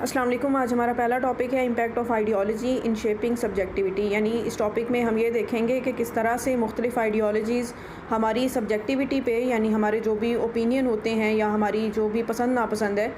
السلام علیکم۔ آج ہمارا پہلا ٹاپک ہے impact of ideology in shaping subjectivity, یعنی اس ٹاپک میں ہم یہ دیکھیں گے کہ کس طرح سے مختلف آئیڈیالوجیز ہماری سبجیکٹیوٹی پہ، یعنی ہمارے جو بھی اوپینین ہوتے ہیں یا ہماری جو بھی پسند ناپسند ہے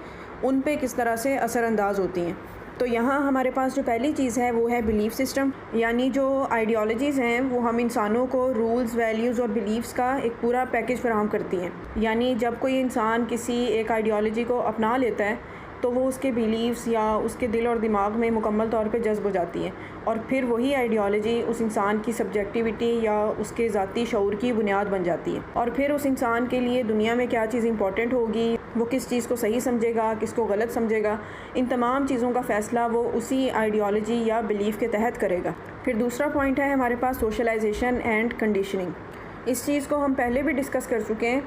ان پہ کس طرح سے اثر انداز ہوتی ہیں۔ تو یہاں ہمارے پاس جو پہلی چیز ہے وہ ہے بلیف سسٹم، یعنی جو آئیڈیالوجیز ہیں وہ ہم انسانوں کو رولز، ویلیوز اور بلیفز کا ایک پورا پیکج فراہم کرتی ہیں۔ یعنی جب کوئی انسان کسی ایک آئیڈیالوجی کو اپنا لیتا ہے تو وہ اس کے بیلیفز یا اس کے دل اور دماغ میں مکمل طور پہ جذب ہو جاتی ہے، اور پھر وہی آئیڈیالوجی اس انسان کی سبجیکٹیوٹی یا اس کے ذاتی شعور کی بنیاد بن جاتی ہے، اور پھر اس انسان کے لیے دنیا میں کیا چیز امپورٹنٹ ہوگی، وہ کس چیز کو صحیح سمجھے گا، کس کو غلط سمجھے گا، ان تمام چیزوں کا فیصلہ وہ اسی آئیڈیالوجی یا بلیف کے تحت کرے گا۔ پھر دوسرا پوائنٹ ہے ہمارے پاس سوشلائزیشن اینڈ کنڈیشننگ۔ اس چیز کو ہم پہلے بھی ڈسکس کر چکے ہیں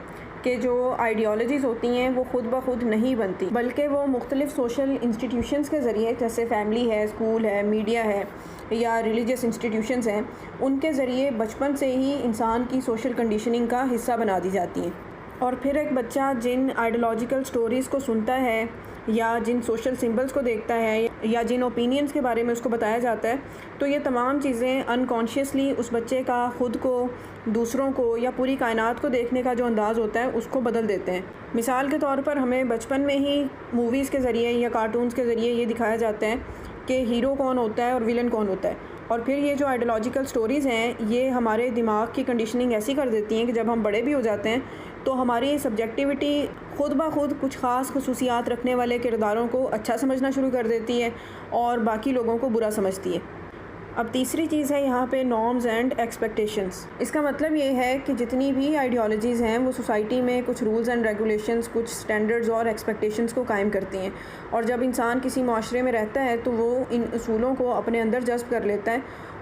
کہ جو آئیڈیالوجیز ہوتی ہیں وہ خود بخود نہیں بنتی، بلکہ وہ مختلف سوشل انسٹیٹیوشنز کے ذریعے، جیسے فیملی ہے، اسکول ہے، میڈیا ہے یا ریلیجیس انسٹیٹیوشنز ہیں، ان کے ذریعے بچپن سے ہی انسان کی سوشل کنڈیشننگ کا حصہ بنا دی جاتی ہیں۔ اور پھر ایک بچہ جن آئیڈیالوجیکل سٹوریز کو سنتا ہے یا جن سوشل سمبلز کو دیکھتا ہے یا جن اوپینینز کے بارے میں اس کو بتایا جاتا ہے، تو یہ تمام چیزیں انکانشیسلی اس بچے کا خود کو، دوسروں کو یا پوری کائنات کو دیکھنے کا جو انداز ہوتا ہے اس کو بدل دیتے ہیں۔ مثال کے طور پر ہمیں بچپن میں ہی موویز کے ذریعے یا کارٹونز کے ذریعے یہ دکھایا جاتا ہے کہ ہیرو کون ہوتا ہے اور ویلن کون ہوتا ہے، اور پھر یہ جو آئیڈیالوجیکل سٹوریز ہیں یہ ہمارے دماغ کی کنڈیشننگ ایسی کر دیتی ہیں کہ جب ہم بڑے بھی ہو جاتے ہیں تو ہماری سبجیکٹیوٹی خود بخود کچھ خاص خصوصیات رکھنے والے کرداروں کو اچھا سمجھنا شروع کر دیتی ہے اور باقی لوگوں کو برا سمجھتی ہے۔ اب تیسری چیز ہے یہاں پہ نارمز اینڈ ایکسپیکٹیشنز۔ اس کا مطلب یہ ہے کہ جتنی بھی آئیڈیالوجیز ہیں وہ سوسائٹی میں کچھ رولز اینڈ ریگولیشنز، کچھ سٹینڈرڈز اور ایکسپیکٹیشنز کو قائم کرتی ہیں، اور جب انسان کسی معاشرے میں رہتا ہے تو وہ ان اصولوں کو اپنے اندر جذب کر لیتا ہے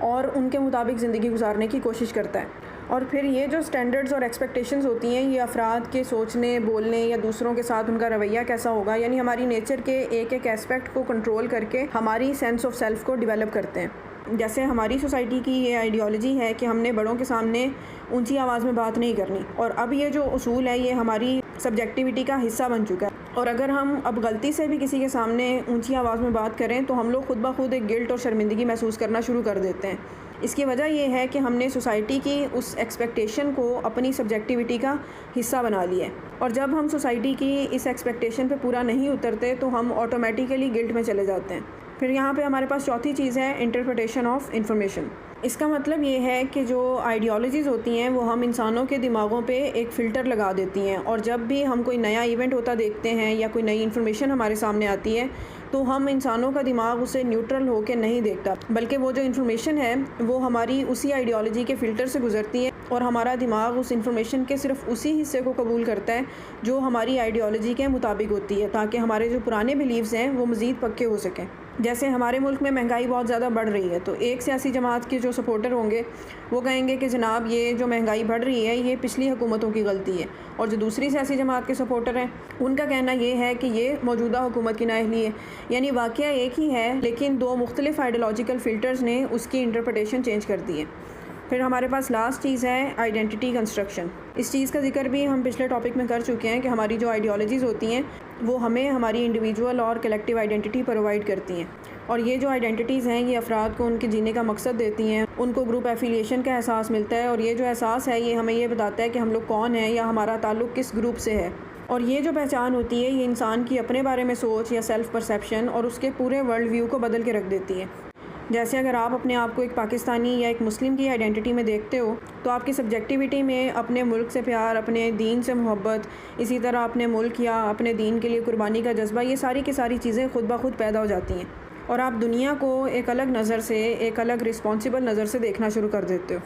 اور ان کے مطابق زندگی گزارنے کی کوشش کرتا ہے۔ اور پھر یہ جو سٹینڈرڈز اور ایکسپیکٹیشنز ہوتی ہیں یہ افراد کے سوچنے، بولنے یا دوسروں کے ساتھ ان کا رویہ کیسا ہوگا، یعنی ہماری نیچر کے ایک ایک ایسپیکٹ کو کنٹرول کر کے ہماری سینس آف سیلف کو ڈیولپ کرتے ہیں۔ جیسے ہماری سوسائٹی کی یہ آئیڈیالوجی ہے کہ ہم نے بڑوں کے سامنے اونچی آواز میں بات نہیں کرنی، اور اب یہ جو اصول ہے یہ ہماری سبجیکٹیوٹی کا حصہ بن چکا ہے، اور اگر ہم اب غلطی سے بھی کسی کے سامنے اونچی آواز میں بات کریں تو ہم لوگ خود بخود ایک گلٹ اور شرمندگی محسوس کرنا شروع کر دیتے ہیں۔ اس کی وجہ یہ ہے کہ ہم نے سوسائٹی کی اس ایکسپیکٹیشن کو اپنی سبجیکٹیوٹی کا حصہ بنا لیا ہے، اور جب ہم سوسائٹی کی اس ایکسپیکٹیشن پہ پورا نہیں اترتے تو ہم آٹومیٹیکلی گلٹ میں چلے جاتے ہیں۔ پھر یہاں پہ ہمارے پاس چوتھی چیز ہے انٹرپریٹیشن آف انفارمیشن۔ اس کا مطلب یہ ہے کہ جو آئیڈیالوجیز ہوتی ہیں وہ ہم انسانوں کے دماغوں پہ ایک فلٹر لگا دیتی ہیں، اور جب بھی ہم کوئی نیا ایونٹ ہوتا دیکھتے ہیں یا کوئی نئی انفارمیشن ہمارے سامنے آتی ہے تو ہم انسانوں کا دماغ اسے نیوٹرل ہو کے نہیں دیکھتا، بلکہ وہ جو انفارمیشن ہے وہ ہماری اسی آئیڈیالوجی کے فلٹر سے گزرتی ہے، اور ہمارا دماغ اس انفارمیشن کے صرف اسی حصے کو قبول کرتا ہے جو ہماری آئیڈیالوجی کے مطابق ہوتی ہے، تاکہ ہمارے جو پرانے بلیفز ہیں وہ مزید پکے ہو سکیں۔ جیسے ہمارے ملک میں مہنگائی بہت زیادہ بڑھ رہی ہے، تو ایک سیاسی جماعت کے جو سپورٹر ہوں گے وہ کہیں گے کہ جناب یہ جو مہنگائی بڑھ رہی ہے یہ پچھلی حکومتوں کی غلطی ہے، اور جو دوسری سیاسی جماعت کے سپورٹر ہیں ان کا کہنا یہ ہے کہ یہ موجودہ حکومت کی نااہلی ہے۔ یعنی واقعہ ایک ہی ہے لیکن دو مختلف آئیڈیالوجیکل فلٹرز نے اس کی انٹرپریٹیشن چینج کر دی ہے۔ پھر ہمارے پاس لاسٹ چیز ہے آئیڈینٹی کنسٹرکشن۔ اس چیز کا ذکر بھی ہم پچھلے ٹاپک میں کر چکے ہیں کہ ہماری جو آئیڈیالوجیز ہوتی ہیں وہ ہمیں ہماری انڈیویجول اور کلیکٹیو آئیڈینٹی پرووائڈ کرتی ہیں، اور یہ جو آئیڈینٹیز ہیں یہ افراد کو ان کے جینے کا مقصد دیتی ہیں، ان کو گروپ ایفیلیشن کا احساس ملتا ہے، اور یہ جو احساس ہے یہ ہمیں یہ بتاتا ہے کہ ہم لوگ کون ہیں یا ہمارا تعلق کس گروپ سے ہے، اور یہ جو پہچان ہوتی ہے یہ انسان کی اپنے بارے میں سوچ یا سیلف پرسیپشن اور اس کے پورے ورلڈ ویو کو بدل کے رکھ دیتی ہے۔ جیسے اگر آپ اپنے آپ کو ایک پاکستانی یا ایک مسلم کی آئیڈینٹی میں دیکھتے ہو تو آپ کی سبجیکٹیوٹی میں اپنے ملک سے پیار، اپنے دین سے محبت، اسی طرح اپنے ملک یا اپنے دین کے لیے قربانی کا جذبہ، یہ ساری کی ساری چیزیں خود بخود پیدا ہو جاتی ہیں، اور آپ دنیا کو ایک الگ نظر سے، ایک الگ رسپانسیبل نظر سے دیکھنا شروع کر دیتے ہو۔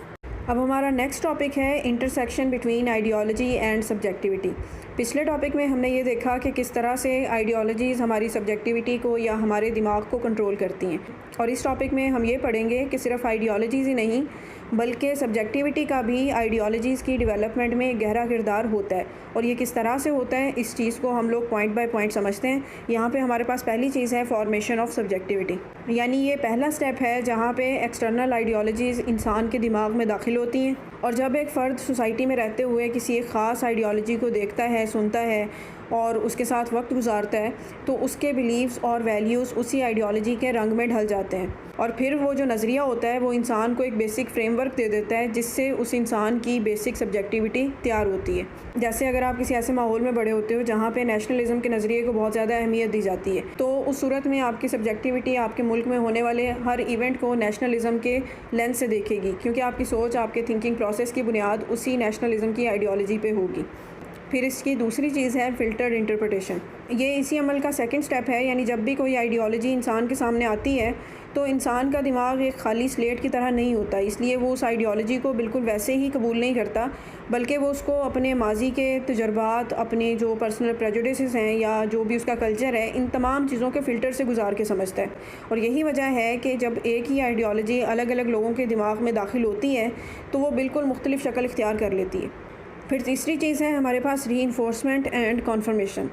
اب ہمارا نیکسٹ ٹاپک ہے intersection between ideology and subjectivity. پچھلے ٹاپک میں ہم نے یہ دیکھا کہ کس طرح سے آئیڈیالوجیز ہماری سبجیکٹیوٹی کو یا ہمارے دماغ کو کنٹرول کرتی ہیں، اور اس ٹاپک میں ہم یہ پڑھیں گے کہ صرف آئیڈیالوجیز ہی نہیں بلکہ سبجیکٹیوٹی کا بھی آئیڈیالوجیز کی ڈیولپمنٹ میں گہرا کردار ہوتا ہے، اور یہ کس طرح سے ہوتا ہے اس چیز کو ہم لوگ پوائنٹ بائی پوائنٹ سمجھتے ہیں۔ یہاں پہ ہمارے پاس پہلی چیز ہے فارمیشن آف سبجیکٹیوٹی، یعنی یہ پہلا سٹیپ ہے جہاں پہ ایکسٹرنل آئیڈیالوجیز انسان کے دماغ میں داخل ہوتی ہیں، اور جب ایک فرد سوسائٹی میں رہتے ہوئے کسی ایک خاص آئیڈیالوجی کو دیکھتا ہے، سنتا ہے اور اس کے ساتھ وقت گزارتا ہے تو اس کے بلیفز اور ویلیوز اسی آئیڈیالوجی کے رنگ میں ڈھل جاتے ہیں، اور پھر وہ جو نظریہ ہوتا ہے وہ انسان کو ایک بیسک فریم ورک دے دیتا ہے جس سے اس انسان کی بیسک سبجیکٹیوٹی تیار ہوتی ہے۔ جیسے اگر آپ کسی ایسے ماحول میں بڑے ہوتے ہو جہاں پہ نیشنلزم کے نظریے کو بہت زیادہ اہمیت دی جاتی ہے، تو اس صورت میں آپ کی سبجیکٹیوٹی آپ کے ملک میں ہونے والے ہر ایونٹ کو نیشنلزم کے لینس سے دیکھے گی، کیونکہ آپ کی سوچ، آپ کے تھنکنگ پروسیس کی بنیاد اسی نیشنلزم کی آئیڈیالوجی پہ ہوگی۔ پھر اس کی دوسری چیز ہے فلٹرڈ انٹرپریٹیشن۔ یہ اسی عمل کا سیکنڈ سٹیپ ہے، یعنی جب بھی کوئی آئیڈیالوجی انسان کے سامنے آتی ہے تو انسان کا دماغ ایک خالی سلیٹ کی طرح نہیں ہوتا، اس لیے وہ اس آئیڈیالوجی کو بالکل ویسے ہی قبول نہیں کرتا، بلکہ وہ اس کو اپنے ماضی کے تجربات، اپنے جو پرسنل پریجوڈسز ہیں یا جو بھی اس کا کلچر ہے، ان تمام چیزوں کے فلٹر سے گزار کے سمجھتا ہے۔ اور یہی وجہ ہے کہ جب ایک ہی آئیڈیالوجی الگ الگ لوگوں کے دماغ میں داخل ہوتی ہے تو وہ بالکل مختلف شکل اختیار کر لیتی ہے۔ پھر تیسری چیز ہے ہمارے پاس ری انفورسمنٹ اینڈ کنفرمیشن۔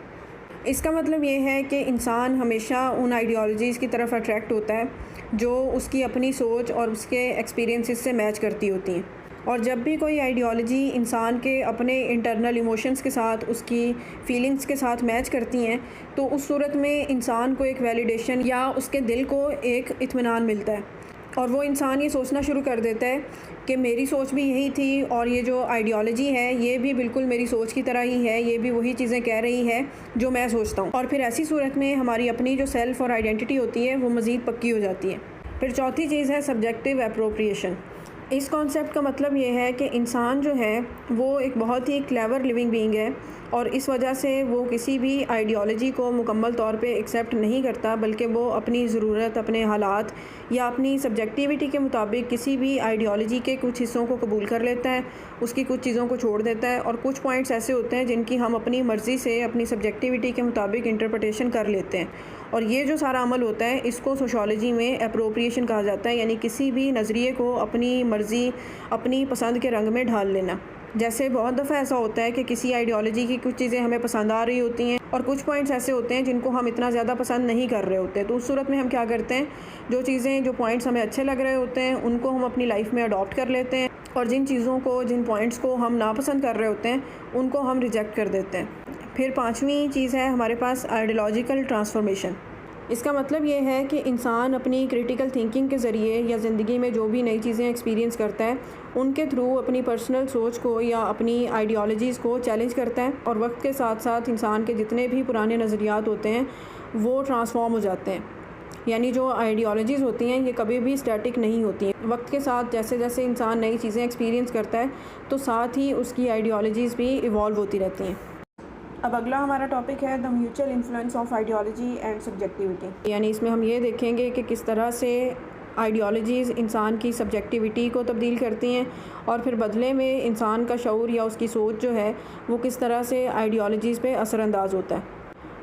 اس کا مطلب یہ ہے کہ انسان ہمیشہ ان آئیڈیالوجیز کی طرف اٹریکٹ ہوتا ہے جو اس کی اپنی سوچ اور اس کے ایکسپیرینسز سے میچ کرتی ہوتی ہیں، اور جب بھی کوئی آئیڈیالوجی انسان کے اپنے انٹرنل ایموشنز کے ساتھ، اس کی فیلنگز کے ساتھ میچ کرتی ہیں تو اس صورت میں انسان کو ایک ویلیڈیشن یا اس کے دل کو ایک اطمینان ملتا ہے، اور وہ انسان یہ سوچنا شروع کر دیتا ہے کہ میری سوچ بھی یہی تھی، اور یہ جو آئیڈیالوجی ہے یہ بھی بالکل میری سوچ کی طرح ہی ہے، یہ بھی وہی چیزیں کہہ رہی ہے جو میں سوچتا ہوں، اور پھر ایسی صورت میں ہماری اپنی جو سیلف اور آئیڈینٹی ہوتی ہے وہ مزید پکی ہو جاتی ہے۔ پھر چوتھی چیز ہے سبجیکٹیو اپروپریشن۔ اس کانسیپٹ کا مطلب یہ ہے کہ انسان جو ہے وہ ایک بہت ہی کلیور لیونگ بینگ ہے، اور اس وجہ سے وہ کسی بھی آئیڈیالوجی کو مکمل طور پہ ایکسیپٹ نہیں کرتا، بلکہ وہ اپنی ضرورت، اپنے حالات یا اپنی سبجیکٹیوٹی کے مطابق کسی بھی آئیڈیالوجی کے کچھ حصوں کو قبول کر لیتا ہے، اس کی کچھ چیزوں کو چھوڑ دیتا ہے، اور کچھ پوائنٹس ایسے ہوتے ہیں جن کی ہم اپنی مرضی سے اپنی سبجیکٹیوٹی کے مطابق انٹرپریٹیشن کر لیتے ہیں، اور یہ جو سارا عمل ہوتا ہے اس کو سوشالوجی میں اپروپریشن کہا جاتا ہے، یعنی کسی بھی نظریے کو اپنی مرضی، اپنی پسند کے رنگ میں ڈھال لینا۔ جیسے بہت دفعہ ایسا ہوتا ہے کہ کسی آئیڈیالوجی کی کچھ چیزیں ہمیں پسند آ رہی ہوتی ہیں اور کچھ پوائنٹس ایسے ہوتے ہیں جن کو ہم اتنا زیادہ پسند نہیں کر رہے ہوتے، تو اس صورت میں ہم کیا کرتے ہیں، جو چیزیں، جو پوائنٹس ہمیں اچھے لگ رہے ہوتے ہیں ان کو ہم اپنی لائف میں اڈاپٹ کر لیتے ہیں، اور جن چیزوں کو، جن پوائنٹس کو ہم ناپسند کر رہے ہوتے ہیں ان کو ہم ریجیکٹ کر دیتے ہیں۔ پھر پانچویں چیز ہے ہمارے پاس آئیڈیالوجیکل ٹرانسفارمیشن۔ اس کا مطلب یہ ہے کہ انسان اپنی کریٹیکل تھنکنگ کے ذریعے یا زندگی میں جو بھی نئی چیزیں ایکسپیرینس کرتا ہے ان کے تھرو اپنی پرسنل سوچ کو یا اپنی آئیڈیالوجیز کو چیلنج کرتا ہے، اور وقت کے ساتھ ساتھ انسان کے جتنے بھی پرانے نظریات ہوتے ہیں وہ ٹرانسفارم ہو جاتے ہیں، یعنی جو آئیڈیالوجیز ہوتی ہیں یہ کبھی بھی اسٹیٹک نہیں ہوتی ہیں، وقت کے ساتھ جیسے جیسے انسان نئی چیزیں ایکسپیرینس کرتا ہے تو ساتھ ہی اس کی آئیڈیالوجیز بھی ایوالو ہوتی رہتی ہیں۔ اب اگلا ہمارا ٹاپک ہے the mutual influence of ideology and subjectivity, یعنی اس میں ہم یہ دیکھیں گے کہ کس طرح سے آئیڈیالوجیز انسان کی سبجیکٹیوٹی کو تبدیل کرتی ہیں، اور پھر بدلے میں انسان کا شعور یا اس کی سوچ جو ہے وہ کس طرح سے آئیڈیالوجیز پہ اثر انداز ہوتا ہے۔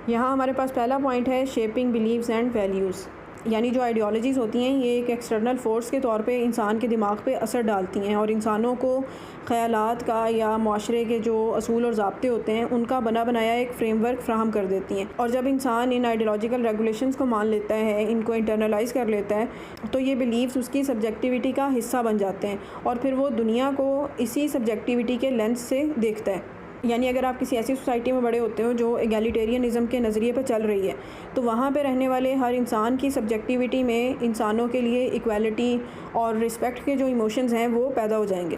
یہاں ہمارے پاس پہلا پوائنٹ ہے شیپنگ بلیفز اینڈ ویلیوز، یعنی جو آئیڈیالوجیز ہوتی ہیں یہ ایک ایکسٹرنل فورس کے طور پہ انسان کے دماغ پہ اثر ڈالتی ہیں، اور انسانوں کو خیالات کا یا معاشرے کے جو اصول اور ضابطے ہوتے ہیں ان کا بنا بنایا ایک فریم ورک فراہم کر دیتی ہیں، اور جب انسان ان آئیڈیالوجیکل ریگولیشنز کو مان لیتا ہے، ان کو انٹرنلائز کر لیتا ہے، تو یہ بلیفز اس کی سبجیکٹیوٹی کا حصہ بن جاتے ہیں، اور پھر وہ دنیا کو اسی سبجیکٹیوٹی کے لینس سے دیکھتا ہے۔ یعنی اگر آپ کسی ایسی سوسائٹی میں بڑے ہوتے ہو جو ایگالیٹیرینزم کے نظریے پہ چل رہی ہے تو وہاں پہ رہنے والے ہر انسان کی سبجیکٹیوٹی میں انسانوں کے لیے ایکویلٹی اور رسپیکٹ کے جو ایموشنز ہیں وہ پیدا ہو جائیں گے۔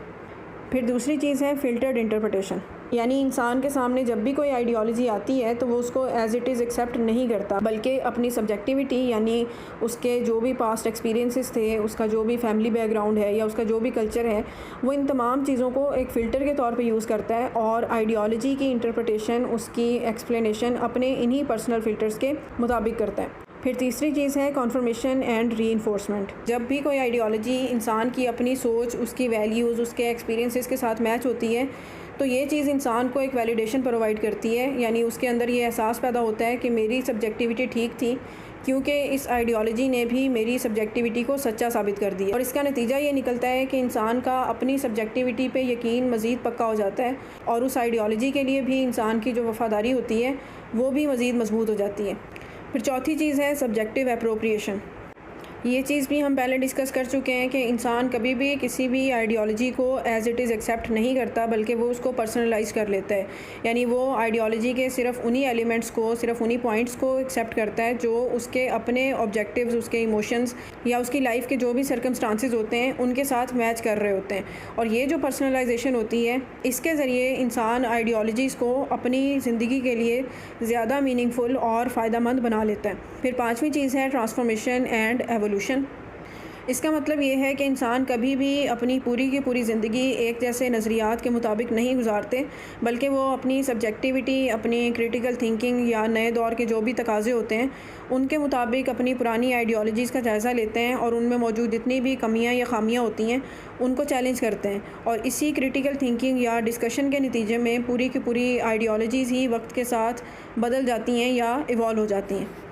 پھر دوسری چیز ہے فلٹرڈ انٹرپریٹیشن، یعنی انسان کے سامنے جب بھی کوئی آئیڈیالوجی آتی ہے تو وہ اس کو ایز اٹ از ایکسیپٹ نہیں کرتا، بلکہ اپنی سبجیکٹیوٹی یعنی اس کے جو بھی پاسٹ ایکسپیرینسز تھے، اس کا جو بھی فیملی بیک گراؤنڈ ہے یا اس کا جو بھی کلچر ہے، وہ ان تمام چیزوں کو ایک فلٹر کے طور پہ یوز کرتا ہے، اور آئیڈیالوجی کی انٹرپریٹیشن، اس کی ایکسپلینیشن اپنے انہی پرسنل فلٹرز کے مطابق کرتا ہے۔ پھر تیسری چیز ہے کنفرمیشن اینڈ ری انفورسمنٹ۔ جب بھی کوئی آئیڈیالوجی انسان کی اپنی سوچ، اس کی ویلیوز، اس کے ایکسپیرینسز کے ساتھ میچ ہوتی ہے تو یہ چیز انسان کو ایک ویلیڈیشن پرووائڈ کرتی ہے، یعنی اس کے اندر یہ احساس پیدا ہوتا ہے کہ میری سبجیکٹیوٹی ٹھیک تھی، کیونکہ اس آئیڈیالوجی نے بھی میری سبجیکٹیوٹی کو سچا ثابت کر دیا، اور اس کا نتیجہ یہ نکلتا ہے کہ انسان کا اپنی سبجیکٹیوٹی پہ یقین مزید پکا ہو جاتا ہے، اور اس آئیڈیالوجی کے لیے بھی انسان کی جو وفاداری ہوتی ہے وہ بھی مزید مضبوط ہو جاتی ہے۔ پھر چوتھی چیز ہے سبجیکٹیو اپروپریشن۔ یہ چیز بھی ہم پہلے ڈسکس کر چکے ہیں کہ انسان کبھی بھی کسی بھی آئیڈیالوجی کو ایز اٹ از ایکسیپٹ نہیں کرتا، بلکہ وہ اس کو پرسنلائز کر لیتا ہے، یعنی وہ آئیڈیالوجی کے صرف انہی ایلیمنٹس کو، صرف انہی پوائنٹس کو ایکسیپٹ کرتا ہے جو اس کے اپنے آبجیکٹیوز، اس کے ایموشنز یا اس کی لائف کے جو بھی سرکمسٹانسز ہوتے ہیں ان کے ساتھ میچ کر رہے ہوتے ہیں۔ اور یہ جو پرسنلائزیشن ہوتی ہے، اس کے ذریعے انسان آئیڈیالوجیز کو اپنی زندگی کے لیے زیادہ میننگ فل اور فائدہ مند بنا لیتا ہے۔ پھر پانچویں چیز ہے ٹرانسفارمیشن اینڈ ایوولوشن۔ اس کا مطلب یہ ہے کہ انسان کبھی بھی اپنی پوری کی پوری زندگی ایک جیسے نظریات کے مطابق نہیں گزارتے، بلکہ وہ اپنی سبجیکٹیوٹی، اپنی کریٹیکل تھنکنگ یا نئے دور کے جو بھی تقاضے ہوتے ہیں ان کے مطابق اپنی پرانی آئیڈیالوجیز کا جائزہ لیتے ہیں اور ان میں موجود جتنی بھی کمیاں یا خامیاں ہوتی ہیں ان کو چیلنج کرتے ہیں، اور اسی کریٹیکل تھنکنگ یا ڈسکشن کے نتیجے میں پوری کی پوری آئیڈیالوجیز ہی وقت کے ساتھ بدل جاتی ہیں یا ایوالو ہو جاتی ہیں۔